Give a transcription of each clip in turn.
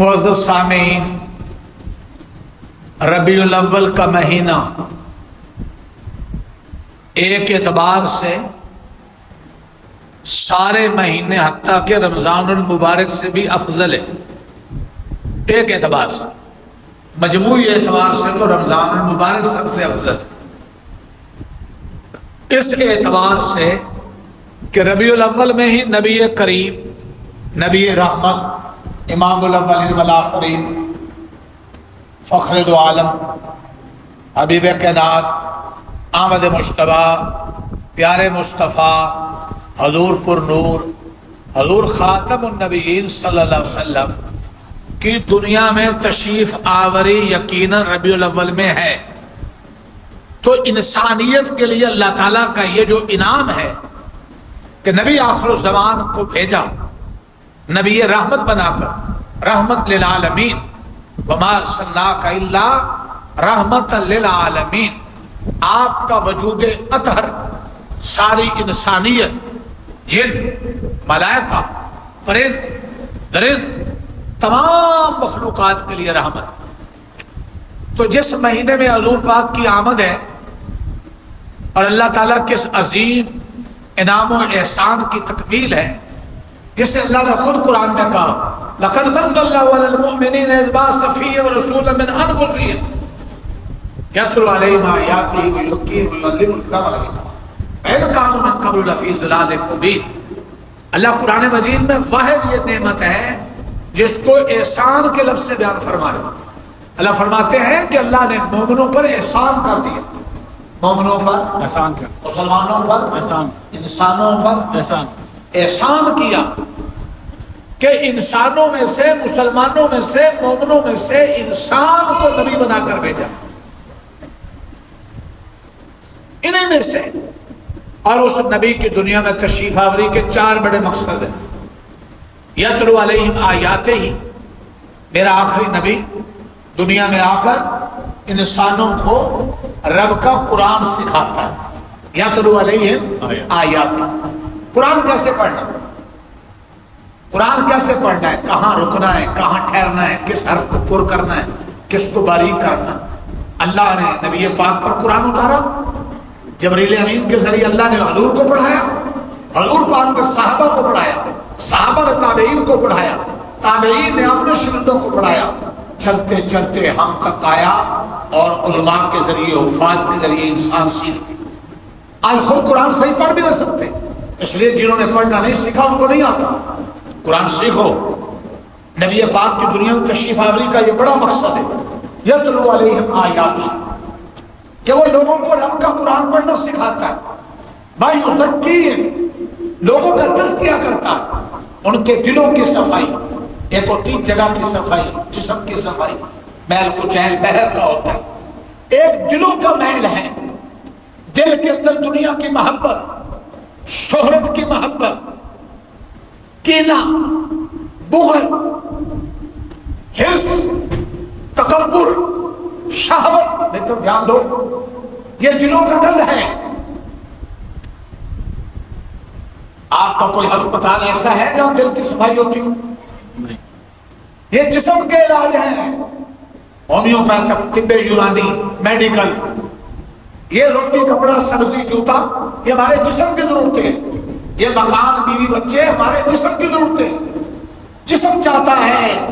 معزز سامعین، ربیع الاول کا مہینہ ایک اعتبار سے سارے مہینے حتیٰ کہ رمضان المبارک سے بھی افضل ہے۔ ایک اعتبار سے، مجموعی اعتبار سے تو رمضان المبارک سب سے افضل ہے۔ اس اعتبار سے کہ ربیع الاول میں ہی نبی کریم، نبی رحمت، امام الاولین والآخرین، فخر دو عالم، حبیب کائنات، آمد مجتبیٰ، پیارے مصطفیٰ، حضور پر نور، حضور خاتم النبیین صلی اللہ علیہ وسلم کی دنیا میں تشریف آوری یقیناً ربیع الاول میں ہے۔ تو انسانیت کے لیے اللہ تعالیٰ کا یہ جو انعام ہے کہ نبی آخر الزمان کو بھیجا، نبی رحمت بنا کر، رحمت للعالمین، وما ارسلناک الا رحمت للعالمین، آپ کا وجود اطہر ساری انسانیت، جن، ملائکہ، پرند، درند، تمام مخلوقات کے لیے رحمت۔ تو جس مہینے میں حضور پاک کی آمد ہے اور اللہ تعالیٰ کے اس عظیم انعام و احسان کی تکمیل ہے، جسے اللہ نے خود قرآن میں کہا لَقَدْ مَنَّ اللَّهُ عَلَى الْمُؤْمِنِينَ إِذْ بَعَثَ فِيهِمْ رَسُولًا مِّنْ أَنفُسِهِمْ يَتْلُو عَلَيْهِمْ آيَاتِهِ وَيُزَكِّيهِمْ وَيُعَلِّمُهُمُ الْكِتَابَ وَالْحِكْمَةَ وَإِن كَانُوا مِن قَبْلُ لَفِي ضَلَالٍ مُّبِينٍ۔ اللہ قرآن مجید میں واحد یہ نعمت ہے جس کو احسان کے لفظ سے بیان فرما رہے۔ اللہ فرماتے ہیں کہ اللہ نے مومنوں پر احسان کر دیا، مومنوں پر احسان کر، مسلمانوں پر احسان، انسانوں پر احسان، احسان کیا کہ انسانوں میں سے، مسلمانوں میں سے، مومنوں میں سے انسان کو نبی بنا کر بھیجا، انہیں میں سے۔ اور اس نبی کی دنیا میں تشریف آوری کے 4 بڑے مقصد ہیں۔ یتلو علیہم آیاتہ، میرا آخری نبی دنیا میں آ کر انسانوں کو رب کا قرآن سکھاتا ہے۔ یتلو علیہم آیاتہ، قرآن کیسے پڑھنا، قرآن کیسے پڑھنا ہے، کہاں رکنا ہے، کہاں ٹھہرنا ہے، کس حرف کو پر کرنا ہے، کس کو باریک کرنا ہے۔ اللہ نے نبی پاک پر قرآن اتارا، جبریل امین کے ذریعے اللہ نے حضور کو پڑھایا، حضور پاک نے صحابہ کو پڑھایا، صحابہ نے تابعین کو پڑھایا، تابعین نے اپنے شاگردوں کو پڑھایا، چلتے چلتے ہم تک آیا اور علماء کے ذریعے، حفاظ کے ذریعے انسان سیکھ گئے۔ آج خود قرآن صحیح پڑھ بھی نہ سکتے، اس لیے جنہوں نے پڑھنا نہیں سیکھا ان کو نہیں آتا۔ قرآن سیکھو۔ نبی پاک کی دنیا میں تشریف آوری کا یہ بڑا مقصد ہے، یتلو علیہم آیاتہ، کہ وہ لوگوں کو رب کا قرآن پڑھنا سکھاتا ہے، وَیُزَکِّیہِم، لوگوں کا تزکیہ کرتا ہے، ان کے دلوں کی صفائی۔ ایک ہوتی جگہ کی صفائی، جسم کی صفائی، میل کچیل بہر کا ہوتا ہے، ایک دلوں کا میل ہے، دل کے اندر دنیا کی محبت، شہرت کی محبت، کینہ، بغض، حرص، تکبر، شہوت، میں تو دھیان دو، یہ دلوں کا درد ہے۔ آپ کا کوئی ہسپتال ایسا ہے جہاں دل کی صفائی ہوتی ہو؟ یہ جسم کے علاج ہیں، ہومیوپیتھک، طب یونانی، میڈیکل، یہ روٹی کپڑا سبزی جوتا، یہ ہمارے جسم کی ضرورتیں ہیں، یہ مکان بیوی بچے ہمارے جسم کی ضرورتیں ہیں۔ جسم چاہتا ہے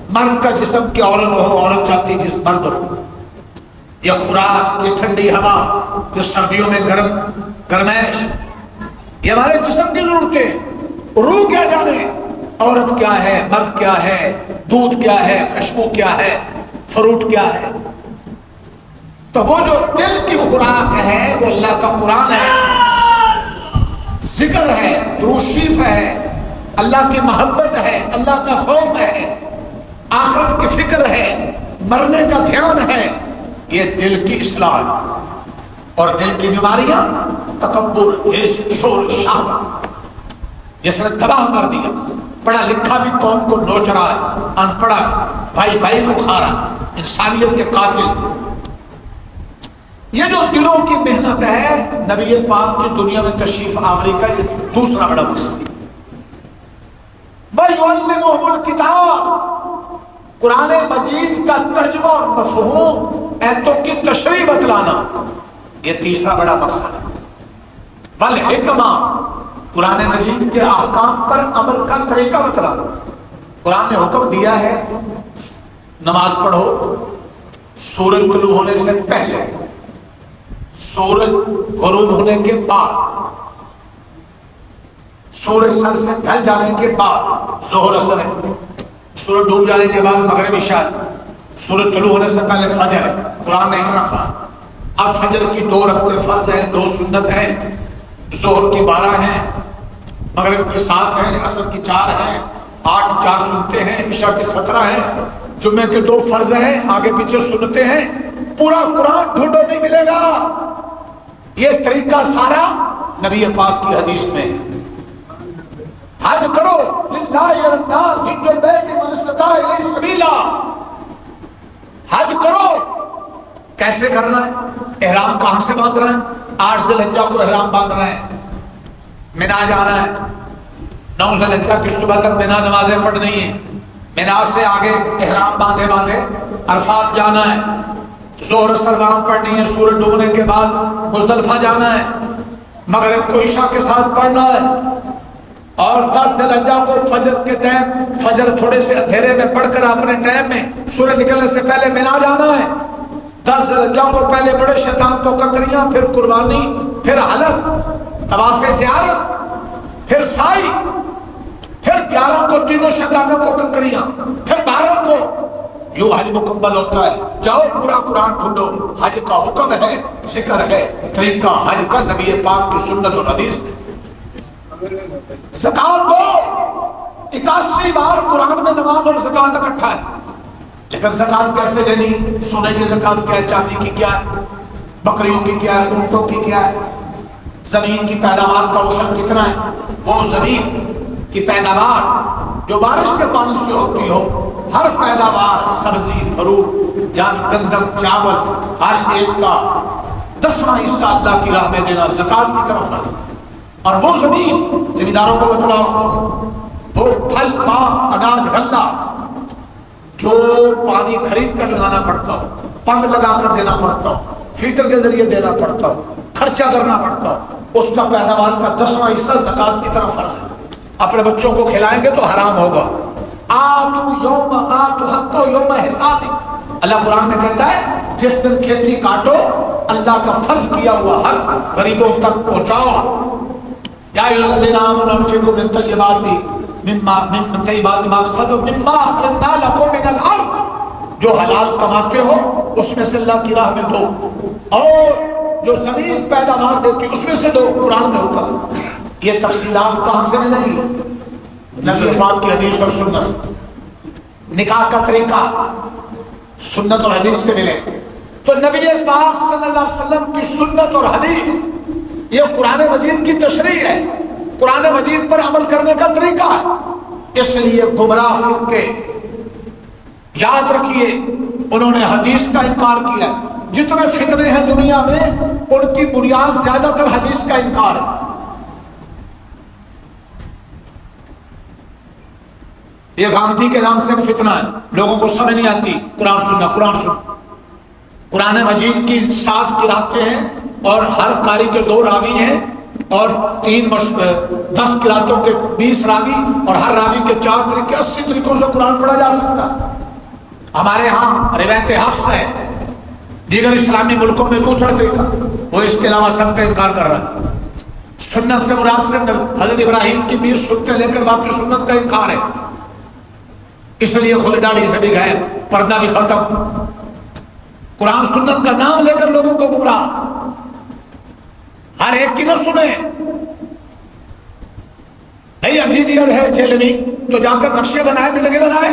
مرد کا جسم کی عورت ہو، عورت چاہتی جس مرد ہو، یہ خوراک، یہ ٹھنڈی ہوا، جو سردیوں میں گرمائش، یہ ہمارے جسم کی ضرورتیں ہیں۔ روح کیا جانے عورت کیا ہے، مرد کیا ہے، دودھ کیا ہے، خوشبو کیا ہے، فروٹ کیا ہے۔ تو وہ جو دل کی خوراک ہے وہ اللہ کا قرآن ہے، ذکر ہے، درود شریف ہے، اللہ کی محبت ہے، اللہ کا خوف ہے، آخرت کی فکر ہے، مرنے کا دھیان ہے، یہ دل کی اصلاح۔ اور دل کی بیماریاں تکبر، حرص، شور، شہوت، جس نے تباہ کر دیا۔ پڑھا لکھا بھی قوم کو نوچ رہا ہے، ان پڑھا بھائی بھائی کو کھا رہا، انسانیت کے قاتل۔ یہ جو دلوں کی محنت ہے، نبی پاک کی دنیا میں تشریف آوری کا یہ دوسرا بڑا مقصد۔ وَيُعَلِّمُهُمُ الْكِتَابَ، قرآن مجید کا ترجمہ اور مفہوم ایتوں کی تشریح بتلانا، یہ تیسرا بڑا مقصد ہے۔ والحکمہ، قرآن مجید کے احکام پر عمل کا طریقہ بتلانا۔ قرآن نے حکم دیا ہے نماز پڑھو سورج طلوع ہونے سے پہلے، سورج غروب ہونے کے بعد، سورج سر سے ڈھل جانے کے بعد ظہر اثر ہے، سورج ڈوب جانے کے بعد مغرب عشاء ہے، سورج طلوع ہونے سے پہلے فجر ہے۔ قرآن نے اتنا کہا۔ اب فجر کی 2 رکعتیں فرض ہیں، 2 سنت ہیں، ظہر کی 12 ہیں، مغرب کی 7 ہیں، عصر کی 4 ہیں، 8 4 سنتے ہیں، عشاء کی 17 ہیں، جمعے کے 2 فرض ہیں، آگے پیچھے سنتے ہیں۔ پورا قرآن ڈھونڈو نہیں ملے گا۔ یہ طریقہ سارا نبی پاک کی حدیث میں۔ حج کرو للہ الناس حج البیت من استطاع الیہ سبیلا، حج کرو۔ کیسے کرنا ہے؟ احرام کہاں سے باندھنا ہے؟ 8 ذی الحجہ کو احرام باندھنا ہے، مینا جانا ہے، 9 ذی الحجہ کی صبح تک مینا نمازیں پڑھنی ہیں، مینا سے آگے احرام باندھے باندھے عرفات جانا ہے، ظہر اثر وہاں پڑھنی ہے، سورج ڈوبنے کے بعد مزدلفہ جانا ہے، مغرب کو عشاء کے ساتھ پڑھنا ہے، اور 10 ذی الحجہ کو فجر کے ٹائم، فجر تھوڑے سے اندھیرے میں پڑھ کر اپنے ٹائم میں سورج نکلنے سے پہلے مینا جانا ہے۔ 10 ذی الحجہ کو پہلے بڑے شیطان کو ککریاں، پھر قربانی، پھر حلق، طواف زیارت، پھر سائی، پھر 11 کو تینوں شیطانوں کو ککریاں، پھر 12 کو یوں حج مکمل ہوتا ہے۔ جاؤ پورا قرآن ڈھونڈو، حج کا حکم ہے، ذکر ہے، طریقہ حج کا نبی پاک کی سنت اور حدیث۔ زکات دو، 81 بار قرآن میں نماز اور زکات اکٹھا ہے، لیکن زکات کیسے لینی؟ سونے کی زکات کیا ہے، چاندی کی کیا ہے، بکریوں کی کیا ہے، اونٹوں کی کیا ہے، زمین کی پیداوار کا اوشن کتنا ہے، وہ زمین کی پیداوار جو بارش کے پانی سے ہوتی ہو، ہر پیداوار، سبزی، فروٹ، یعنی گندم، چاول، ہر ایک کا 10واں حصہ اللہ کی راہ میں دینا زکات کی طرف فرض ہے۔ اور وہ زمین، زمینداروں کو بتلاؤ، وہ پھل، باغ، اناج، غلہ جو پانی خرید کر لگانا پڑتا ہو، پمپ لگا کر دینا پڑتا ہو، فلٹر کے ذریعے دینا پڑتا ہو، خرچہ کرنا پڑتا ہو، اس کا پیداوار کا 10واں حصہ زکات کی طرف فرض ہے۔ اپنے بچوں کو کھلائیں گے تو حرام ہوگا۔ آتو یوم آتو حقو یوم حسادی، اللہ قرآن میں کہتا ہے جس دن کھیتی کاٹو، اللہ کا فرض کیا ہوا حق غریبوں تک پہنچاؤ۔ یا ایھا الذین آمنوا انفقوا من طیبات مما اکسبتم مما اخرجنا لکم من الارض، جو حلال کماتے ہو اس میں سے اللہ کی راہ میں دو، اور جو زمین پیداوار دیتی اس میں سے دو۔ قرآن میں حکم ہے۔ یہ تفصیلات کہاں سے ملیں گی؟ نبی پاک کی حدیث اور سنت سے۔ نکاح کا طریقہ سنت اور حدیث سے ملے تو نبی پاک صلی اللہ علیہ وسلم کی سنت اور حدیث یہ قرآن مجید کی تشریح ہے، قرآن مجید پر عمل کرنے کا طریقہ ہے۔ اس لیے گمراہ فرقے یاد رکھیے، انہوں نے حدیث کا انکار کیا۔ جتنے فتنے ہیں دنیا میں ان کی بنیاد زیادہ تر حدیث کا انکار ہے۔ یہ گاندھی کے نام سے ایک فتنہ ہے، لوگوں کو سمجھ نہیں آتی قرآن سننا، قرآن سننا۔ قرآن مجید کی 7 قراتیں ہیں اور ہر قاری کے 2 راوی ہیں، اور 10 قراتوں کے 20 راوی، اور ہر راوی کے 4 طریقے، 80 طریقوں سے قرآن پڑھا جا سکتا ہے۔ ہمارے ہاں روایت حفص ہے، دیگر اسلامی ملکوں میں دوسرا طریقہ، وہ اس کے علاوہ سب کا انکار کر رہا ہے۔ سنت سے مراد سے حضرت ابراہیم کی 20 سنتیں لے کر باقی سنت کا انکار ہے۔ اس لیے کھلی داڑھی سے بھی گئے، پردہ بھی ختم، قرآن سنت کا نام لے کر لوگوں کو گمراہ۔ ہر ایک کی نہ سنے، نہیں انجینئر ہے جیل میں تو جا کر نقشے بنائے، بلڈنگیں بنائے،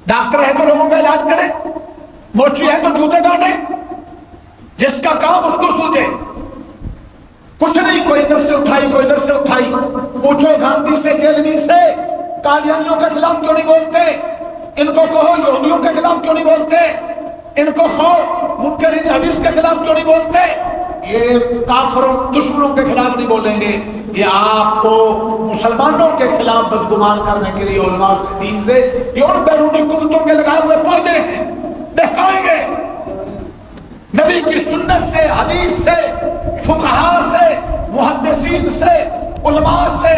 ڈاکٹر ہے تو لوگوں کا علاج کرے، موچی ہے تو جوتے کاٹے، جس کا کام اس کو سوچے۔ کچھ نہیں، کوئی ادھر سے اٹھائی، کوئی ادھر سے اٹھائی۔ پوچھو گاندھی سے، جیلوی سے، قادیانیوں کے خلاف کیوں نہیں بولتے؟ ان کو کہو یہودیوں کے خلاف کیوں نہیں بولتے؟ ان کو کہو منکرین حدیث کے خلاف کیوں نہیں بولتے؟ یہ کافروں، دشمنوں کے خلاف نہیں بولیں گے، یہ آپ کو مسلمانوں کے خلاف بدگمان کرنے کے لیے علماء سے، دین سے، یہ ان بیرونی سیرت سے، حدیث سے، فقہاء سے، محدثین سے، علماء سے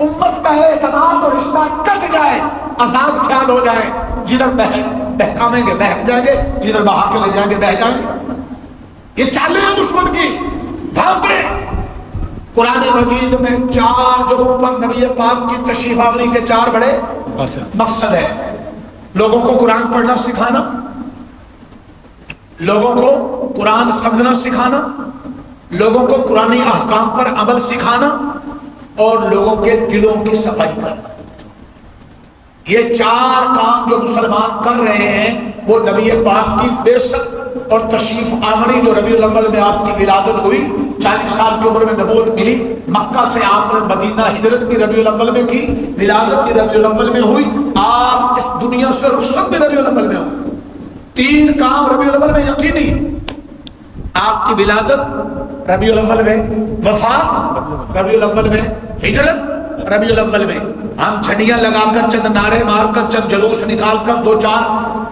امت کا اعتماد اور رشتہ کٹ جائے، آزاد خیال ہو جائے، جدھر بہکامیں گے بہک جائیں گے، جدھر بہا کے لے جائیں گے بہ جائیں گے۔ یہ چالیں ہیں دشمن کی، بھاپے۔ قرآن مجید میں 4 جگہوں پر نبی پاک کی تشریف آوری کے 4 بڑے مقصد ہیں۔ لوگوں کو قرآن پڑھنا سکھانا، لوگوں کو قرآن سمجھنا سکھانا، لوگوں کو قرآنی احکام پر عمل سکھانا، اور لوگوں کے دلوں کی صفائی کرنا۔ یہ 4 کام جو مسلمان کر رہے ہیں وہ نبی پاک کی بعثت اور تشریف آوری جو ربیع الاول میں آپ کی ولادت ہوئی، 40 سال کی عمر میں نبوت ملی، مکہ سے آپ نے مدینہ ہجرت بھی ربیع الاول میں کی، ولادت بھی ربیع الاول میں ہوئی، آپ اس دنیا سے رخصت بھی ربیع الاول میں ہوئی۔ 3 کام ربیع الاول میں یقینی ہے۔ آپ کی ولادت ربیع الاول میں، وفات ربیع الاول میں، ہجرت ربیع الاول میں۔ ہم جھنڈیاں لگا کر، چند نعرے مار کر، چند جلوس نکال کر 2-4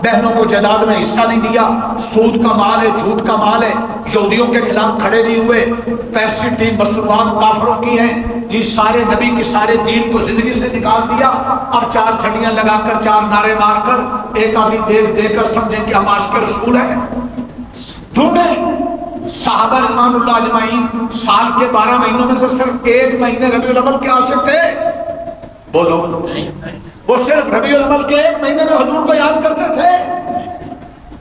بہنوں کو جائیداد میں حصہ نہیں دیا، سود کا مال ہے، جھوٹ کا مال ہے، یہودیوں کے خلاف کھڑے نہیں ہوئے، پیپسی ٹیم مصنوعات کافروں کی ہیں جی، سارے نبی کے سارے دین کو زندگی سے نکال دیا۔ اب 4 جھنڈیاں لگا کر، 4 نعرے مار کر، ایک آدھی دیکھ دے کر سمجھیں کہ ہم عاشق رسول ہیں۔ ڈھونڈیں صحابہ رضوان اللہ اجمعین سال کے 12 مہینوں میں سے صرف 1 مہینے ربیع الاول کے عاشق تھے، بولو۔ وہ صرف ربیع الاول کے 1 مہینے میں حضور کو یاد کرتے تھے۔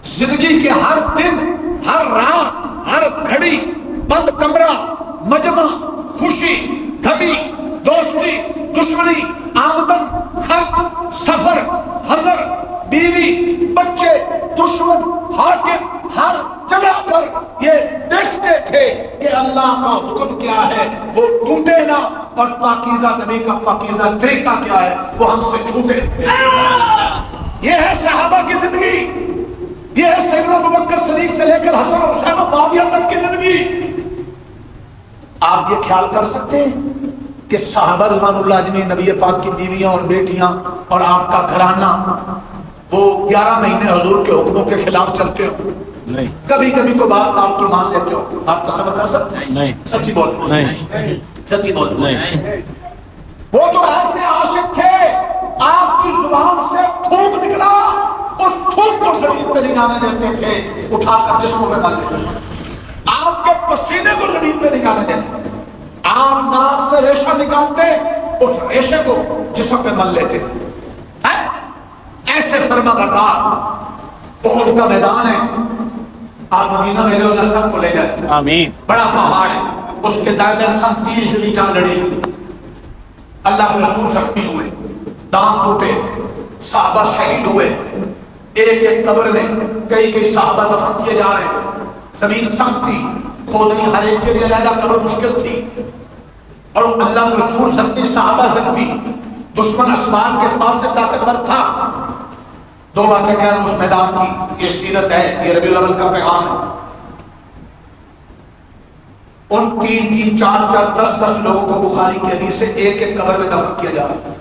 زندگی کے ہر دن، ہر رات، ہر گھڑی، بند کمرہ، مجمع، خوشی، غمی، دوستی، دشمنی، آمدن، خرچ، سفر، حضر، بیوی، بچے، دشمن، حاکم، ہر جگہ پر یہ دیکھتے تھے کہ اللہ کا حکم کیا ہے، وہ ٹوٹے نہ، اور پاکیزہ نبی کا پاکیزہ طریقہ کیا ہے وہ ہم سے چھوٹے۔ یہ ہے صحابہ کی زندگی، یہ ہے سیدنا ابوبکر صدیق سے لے کر حسن حسین و معاویہ تک کی زندگی۔ آپ یہ خیال کر سکتے ہیں کہ صحابہ رضوان اللہ اجمعین، نبی پاک کی بیویاں اور بیٹیاں اور آپ کا گھرانہ، وہ 11 مہینے حضور کے حکموں کے خلاف چلتے ہو؟ نہیں۔ کبھی کبھی کو بات آپ کی مان لیتے ہو؟ آپ تصور کر سکتے ہیں؟ نہیں۔ سچی بولو۔ نہیں۔ سچی بولو۔ نہیں۔ وہ تو ایسے عاشق تھے، آپ کی زبان سے تھوک نکلا، اس تھوک کو زمین پہ نہیں جانے دیتے تھے، اٹھا کر جسموں میں مل دیتے تھے۔ آپ کے پسینے کو زمین پہ نہیں جانے دیتے، آپ ناک سے ریشہ نکالتے، اس ریشے کو جسم پہ مل لیتے۔ ایسے فرما بردار۔ احد کا میدان ہے، آپ مدینہ میں جو اللہ سب کو لے جائے، آمین۔ بڑا پہاڑ ہے، اس کے دائرے سب 3 ہجری جنگ لڑی، اللہ کے رسول زخمی ہوئے، دانت ٹوٹے، صحابہ شہید ہوئے، ایک ایک قبر میں کئی صحابہ دفن کیے جا رہے ہیں۔ زمین سخت تھی، کھودنی ہر ایک کے لیے علیحدہ قبر مشکل تھی، اور اللہ کے رسول زخمی، صحابہ زخمی، دشمن اسباب کے اعتبار سے طاقتور تھا۔ 2 باتیں کہہ رہا ہوں اس میدان کی، یہ سیرت ہے، یہ ربیع الاول کا پیغام ہے۔ ان 3-3، 4-4، 10-10 لوگوں کو بخاری کی حدیث سے ایک ایک قبر میں دفن کیا جا رہا ہے،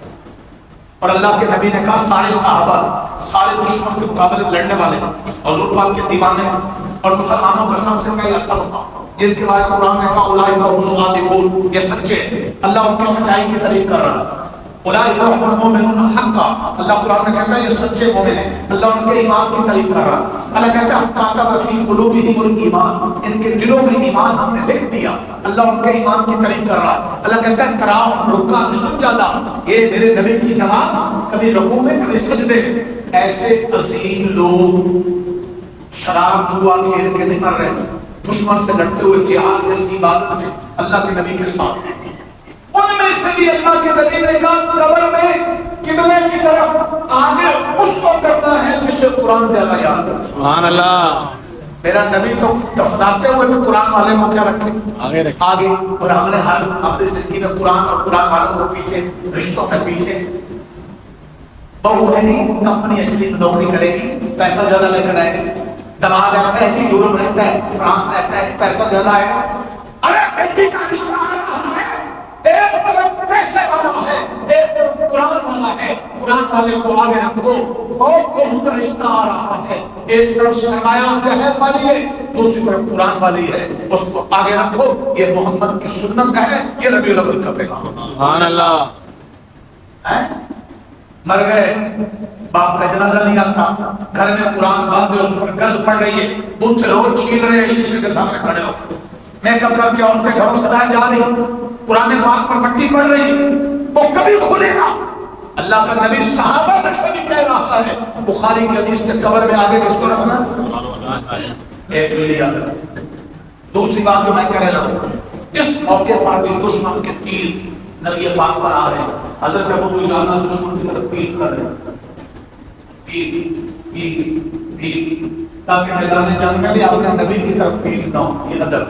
اور اللہ کے نبی نے کہا سارے صحابہ سارے دشمن کے مقابلے میں لڑنے والے، حضور پاک کے دیوانے اور مسلمانوں کا سب سے پہلا طبقہ جن کے بارے میں قرآن نے کہا اولئک هم الصادقون، یہ سچے، اللہ ان کی سچائی کی تعریف کر رہا ہے۔ اولئک هم المؤمنون حقا، اللہ قرآن میں کہتا ہے یہ سچے مومن ہیں، اللہ ان کے ایمان کی تعریف کر رہا ہے۔ اللہ کہتا ہے کاتب فی قلوبہم الایمان، ان کے دلوں میں ایمان ہم نے لکھ دیا، اللہ ان کے ایمان کی تعریف کر رہا ہے۔ اللہ کہتا ہے تراہم رکعا سجدا، یہ میرے نبی کی جماعت کبھی رکوع میں کبھی سجدے میں۔ ایسے عظیم لوگ شراب جوا کھیل کے نہیں مر رہے، دشمن سے لڑتے ہوئے جہاد جیسی عبادت میں اللہ کے نبی کے ساتھ ہیں۔ ان میں سے بھی اللہ کے نبی نے کہا قبر میں قبلے کی طرف آگے اس کو کرنا ہے جسے قرآن زیادہ یاد ہے۔ سبحان اللہ۔ میرا نبی تو دفناتے ہوئے بھی قرآن والے کو کیا رکھے؟ آگے۔ اور ہم نے ہر اپنی زندگی میں قرآن اور قرآن والوں کو پیچھے، رشتوں میں پیچھے۔ بہو ہے نہیں، کمپنی اچھی نوکری کرے گی، پیسہ زیادہ لے کر آئے گی، دماغ ایسا ہے کہ یورپ رہتا ہے، فرانس رہتا ہے، پیسہ زیادہ آئے گا۔ ارے بیٹی کا رشتہ آ رہا ہے، ایک طرف پیسے والا ہے، ایک طرف قرآن والا ہے، قرآن والے کو آگے رکھو، اور بہو کا رشتہ آ رہا ہے، ایک طرف سرمایہ جہل والی ہے، دوسری طرف قرآن والی ہے، اس کو آگے رکھو، یہ محمد کی سنت ہے، یہ ربیع الاول کا پیغام۔ سبحان اللہ۔ مر گئے، باپ کا جنازہ نہیں آتا، گھر میں قرآن بند ہے، اس پر گرد پڑ رہی ہے، بت روز چھین رہے ہیں شیشے کے سامنے کھڑے ہو کر، میک اپ کر کے عورتیں گھروں سے باہر جا رہی، قرآن پاک پر مٹی پڑ رہی، وہ کبھی کھلے گا؟ اللہ کا نبی صحابہ میں سے بھی کہہ رہا ہے، بخاری کی حدیث کے قبر میں آگے کس کو رکھنا؟ ایک ملی یاد رکھنا۔ دوسری بات جو میں کہنے لگوں، اس موقع پر بھی دشمن کے تیر نبی پاک پر آ رہے ہیں، حضرت ابو دجانہ دشمن کی طرف تیر کر رہے ہیں، تیر تاکہ میدان جنگ میں بھی اپنے نبی کی طرف تیر نہ ہو، یہ ادب۔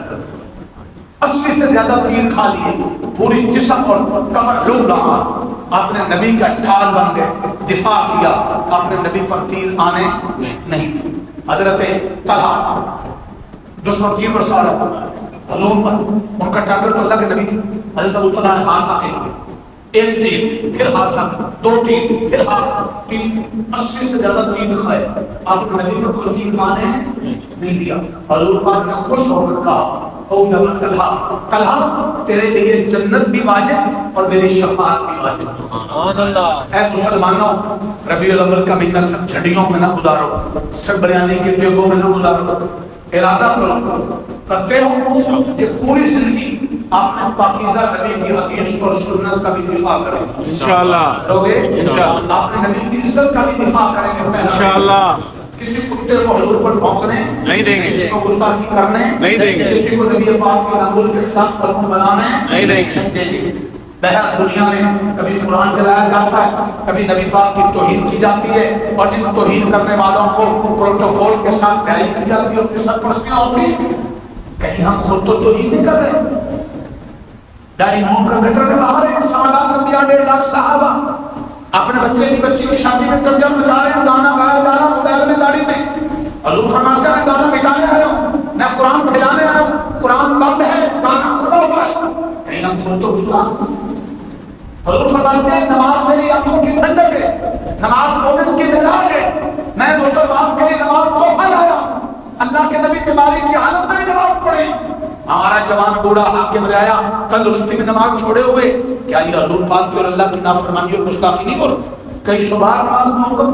80 سے زیادہ تیر کھا لیے، پوری جسم اور کمر لوگ رہا، اپنے نبی کا ڈھال بن گئے، دفاع کیا، اپنے نبی پر تیر آنے نہیں دی۔ حضرت طلحہ دشمن تیر برسا رہا حضور پر، ان کا ٹارگٹ اللہ کے نبی تھی، حضرت ابو طلحہ نے ہاتھ آگے کیا، ایک تیر پھر ہاتھ آگے، دو تیر پھر ہاتھ، 80 سے زیادہ تیر کھائے، آپ نے نبی پر کوئی تیر آنے نہیں دیا۔ حضور پاک نے خوش ہو کر کہا، او طلحہ تیرے لیے جنت بھی واجب اور میری شفاعت بھی واجب۔ اے مسلمانوں، ربیع الاول کا مہینہ صرف جھنڈیوں میں نہ گزارو، صرف بریانی کے دیگوں میں نہ گزارو، ارادہ کرو، کرتے ہو کہ پوری زندگی آپ نے پاکیزہ نبی کی حدیث اور سنت کا بھی دفاع کریں انشاءاللہ، روگے انشاءاللہ، آپ نے نبی کی عزت کا بھی دفاع کریں گے انشاءاللہ، کسی کتے کو حضور پر بھونکنے نہیں دیں گے، کسی کو گستاخی کرنے نہیں دیں گے، کسی کو نبی پاک کے ناموس کے خلاف قانون بنانے نہیں دیں گے۔ بہر دنیا میں کبھی قرآن چلایا جاتا ہے، کبھی نبی پاک کی توہین کی جاتی ہے، اور ان توہین کرنے والوں کو پروٹوکول کے ساتھ رہائی کی جاتی ہے، اپنی سرپرستیاں ہوتی ہیں۔ کہیں ہم خود تو توہین نہیں کر رہے، داڑھی مونڈ کر گٹر کے باہر ہیں، 100 لاکھ انبیاء، 1.5 لاکھ صحابہ، اپنے بچے کی شادی میں کنجر مچا رہے ہیں، گانا گایا جا رہا موبائل میں گاڑی میں، حضور فرماتے ہیں میں گانا مٹانے آیا ہوں، میں قرآن کھلانے آیا ہوں، قرآن بند ہے، گانا کھلا ہوا ہے، کہیں ہم خود تو گستاخ۔ حضور فرماتے ہیں نماز میری آنکھوں کی ٹھنڈک ہے، نماز مومن کی معراج ہے، میں مسلمان کے لیے نماز تحفہ لایا ہوں۔ اللہ کے نبی بیماری کی حالت میں بھی نماز پڑھی، ہمارا جوان بوڑھا حاکم رعایا تندرستی میں نماز چھوڑے ہوئے، کیا یہ حضور پاک کی اور اللہ کی نافرمانی اور گستاخی نہیں کرو؟ کئی 100 بار نماز میں ہوگا۔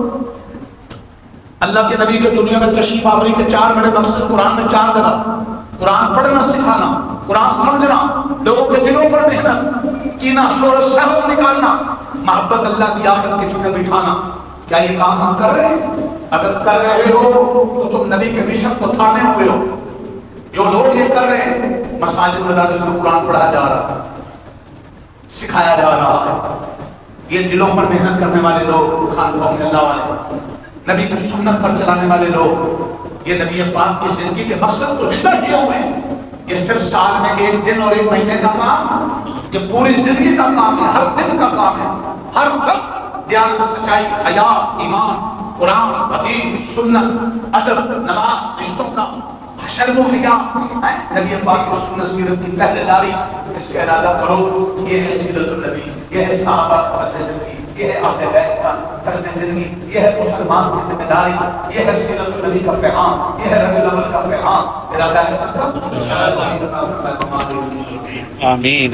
اللہ کے نبی کے دنیا میں تشریف آوری کے 4 بڑے مقصد قرآن میں 4 جگہ، قرآن پڑھنا سکھانا، قرآن سمجھنا، لوگوں کے دلوں پر محنت، کینہ شور شہوت نکالنا، محبت اللہ کی آخرت کی فکر بٹھانا۔ کیا یہ کام ہم کر رہے ہیں؟ اگر کر رہے ہو تو تم نبی کے مشن کو تھامے ہوئے ہو۔ جو لوگ یہ کر رہے ہیں، مساجد مدارس میں قرآن پڑھایا جا رہا ہے، سکھایا جا رہا ہے، یہ دلوں پر محنت کرنے والے لوگ، خانقاہوں میں اللہ والے، نبی کی سنت پر چلانے والے لوگ، یہ نبی پاک کی زندگی کے مقصد کو زندہ کیے ہوئے ہیں۔ یہ صرف سال میں 1 دن اور 1 مہینے کا کام، یہ پوری زندگی کا کام ہے، ہر دن کا کام ہے، ہر وقت دیانت، سچائی، حیا، ایمان، قرآن، حدیث، سنت، ادب، نماز، رشتوں کا شرم و حیا، نبی پاک کی سنت سیرت کی پہرے داری، اس کا ارادہ کرو۔ یہ ہے سیرت النبی، یہ ہے صحابہ کا طرز زندگی، یہ ہے اہل بیت کا طرز زندگی، یہ ہے مسلمان کی ذمہ داری، یہ ہے سیرت النبی کا پیغام، یہ ہے ربیع الاول کا پیغام۔ ارادہ ہے سب کا، آمین۔